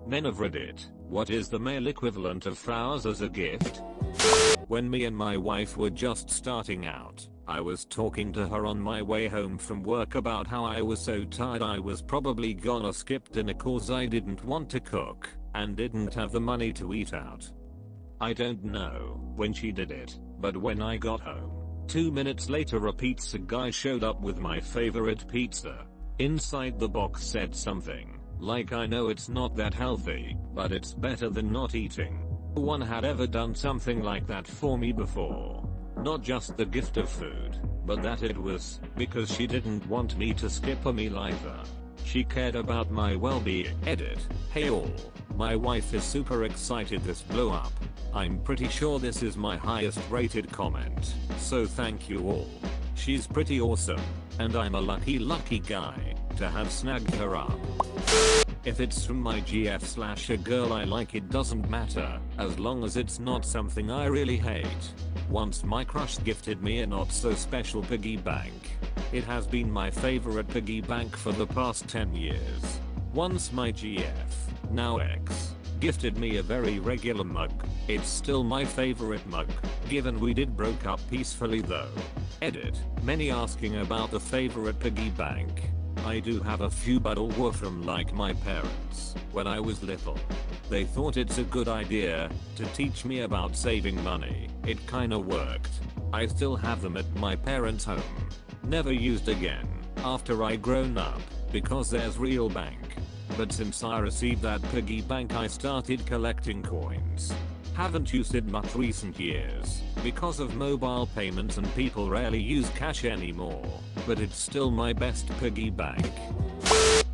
Men of Reddit, what is the male equivalent of flowers as a gift? When me and my wife were just starting out, I was talking to her on my way home from work about how I was so tired I was probably gonna skip dinner cause I didn't want to cook and didn't have the money to eat out. I don't know when she did it, but when I got home, 2 minutes later a pizza guy showed up with my favorite pizza. Inside the box said something like, I know it's not that healthy, but it's better than not eating. No one had ever done something like that for me before. Not just the gift of food, but that it was because she didn't want me to skip a meal either. She cared about my well-being. Edit. Hey all, my wife is super excited this blew up. I'm pretty sure this is my highest rated comment, so thank you all. She's pretty awesome, and I'm a lucky guy to have snagged her up. If it's from my GF / a girl I like, it doesn't matter, as long as it's not something I really hate. Once my crush gifted me a not so special piggy bank. It has been my favorite piggy bank for the past 10 years. Once my GF, now ex, gifted me a very regular mug. It's still my favorite mug, given we did broke up peacefully though. Edit. Many asking about the favorite piggy bank. I do have a few, but all were from like my parents when I was little. They thought it's a good idea to teach me about saving money. It kinda worked. I still have them at my parents' home. Never used again after I grown up because there's real bank. But since I received that piggy bank I started collecting coins. Haven't used it much recent years because of mobile payments and people rarely use cash anymore, but it's still my best piggy bank.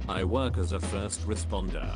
I work as a first responder.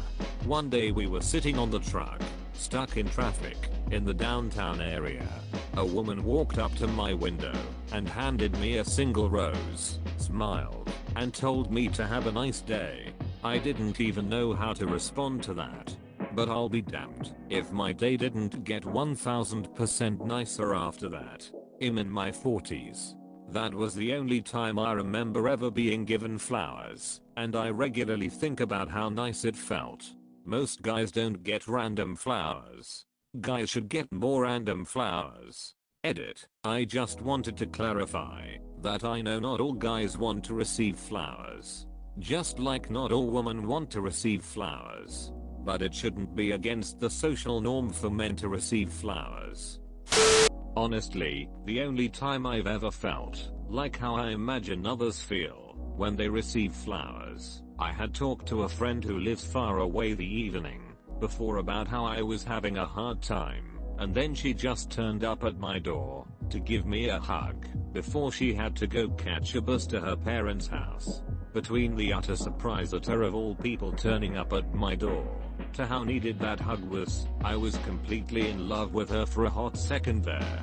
One day we were sitting on the truck, stuck in traffic, in the downtown area. A woman walked up to my window and handed me a single rose, smiled, and told me to have a nice day. I didn't even know how to respond to that. But I'll be damned if my day didn't get 1000% nicer after that. I'm in my 40s. That was the only time I remember ever being given flowers, and I regularly think about how nice it felt. Most guys don't get random flowers. Guys should get more random flowers. Edit. I just wanted to clarify that I know not all guys want to receive flowers. Just like not all women want to receive flowers. But it shouldn't be against the social norm for men to receive flowers. Honestly, the only time I've ever felt like how I imagine others feel when they receive flowers, I had talked to a friend who lives far away the evening before about how I was having a hard time, and then she just turned up at my door to give me a hug before she had to go catch a bus to her parents' house. Between the utter surprise at her of all people turning up at my door, to how needed that hug was, I was completely in love with her for a hot second there.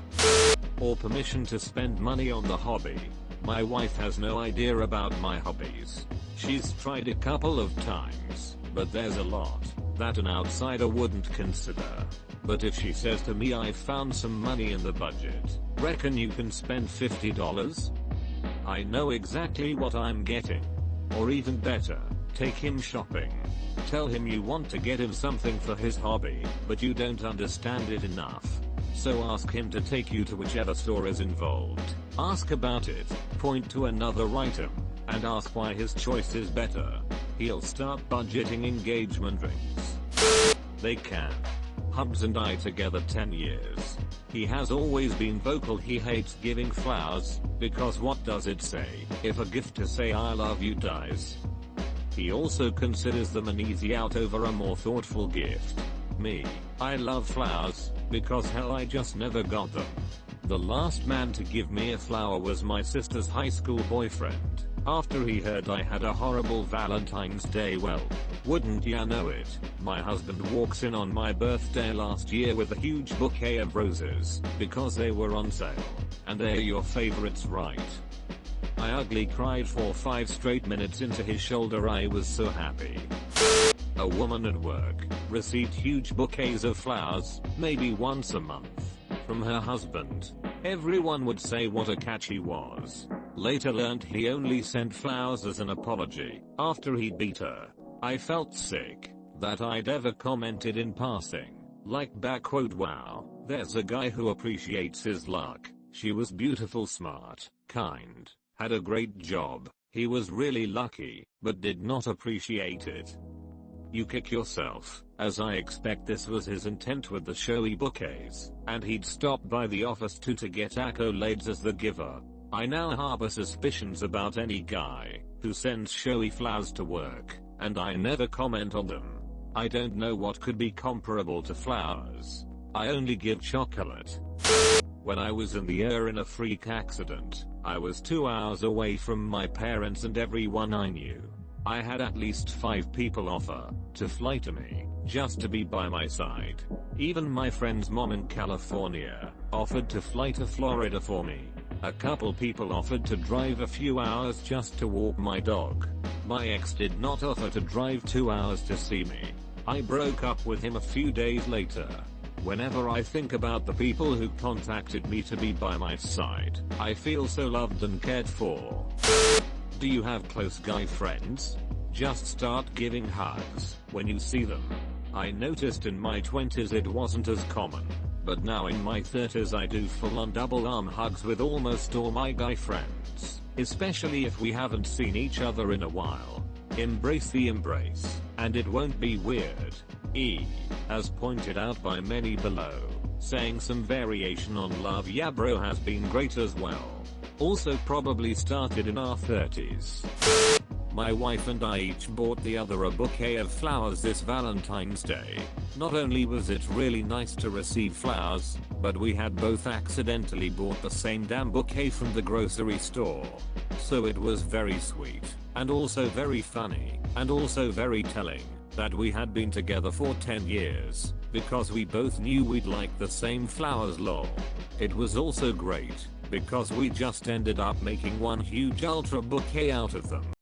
Or permission to spend money on the hobby. My wife has no idea about my hobbies. She's tried a couple of times, but there's a lot that an outsider wouldn't consider. But if she says to me, I found some money in the budget, reckon you can spend $50? I know exactly what I'm getting. Or even better, take him shopping. Tell him you want to get him something for his hobby, but you don't understand it enough. So ask him to take you to whichever store is involved. Ask about it, point to another item, and ask why his choice is better. He'll start budgeting engagement rings. They can. Hubs and I together 10 years. He has always been vocal he hates giving flowers, because what does it say if a gift to say I love you dies? He also considers them an easy out over a more thoughtful gift. Me, I love flowers, because hell I just never got them. The last man to give me a flower was my sister's high school boyfriend, after he heard I had a horrible Valentine's Day. Well, wouldn't ya know it, my husband walks in on my birthday last year with a huge bouquet of roses, because they were on sale, and they're your favorites, right? I ugly cried for 5 straight minutes into his shoulder. I was so happy. A woman at work received huge bouquets of flowers, maybe once a month, from her husband. Everyone would say what a catch he was. Later learned he only sent flowers as an apology after he beat her. I felt sick. that I'd ever commented in passing. Like backquote, wow, there's a guy who appreciates his luck. She was beautiful, smart, kind, had a great job. He was really lucky, but did not appreciate it. You kick yourself, as I expect this was his intent with the showy bouquets, and he'd stop by the office too to get accolades as the giver. I now harbor suspicions about any guy who sends showy flowers to work, and I never comment on them. I don't know what could be comparable to flowers. I only give chocolate. When I was in the air in a freak accident, I was 2 hours away from my parents and everyone I knew. I had at least 5 people offer to fly to me, just to be by my side. Even my friend's mom in California offered to fly to Florida for me. A couple people offered to drive a few hours just to walk my dog. My ex did not offer to drive 2 hours to see me. I broke up with him a few days later. Whenever I think about the people who contacted me to be by my side, I feel so loved and cared for. Do you have close guy friends? Just start giving hugs when you see them. I noticed in my 20s it wasn't as common, but now in my 30s I do full-on double arm hugs with almost all my guy friends, especially if we haven't seen each other in a while. Embrace the embrace, and it won't be weird. As pointed out by many below, saying some variation on love yeah bro has been great as well. Also probably started in our 30s. My wife and I each bought the other a bouquet of flowers this Valentine's Day. Not only was it really nice to receive flowers, but we had both accidentally bought the same damn bouquet from the grocery store. So it was very sweet, and also very funny, and also very telling that we had been together for 10 years, because we both knew we'd like the same flowers lol. It was also great, because we just ended up making one huge ultra bouquet out of them.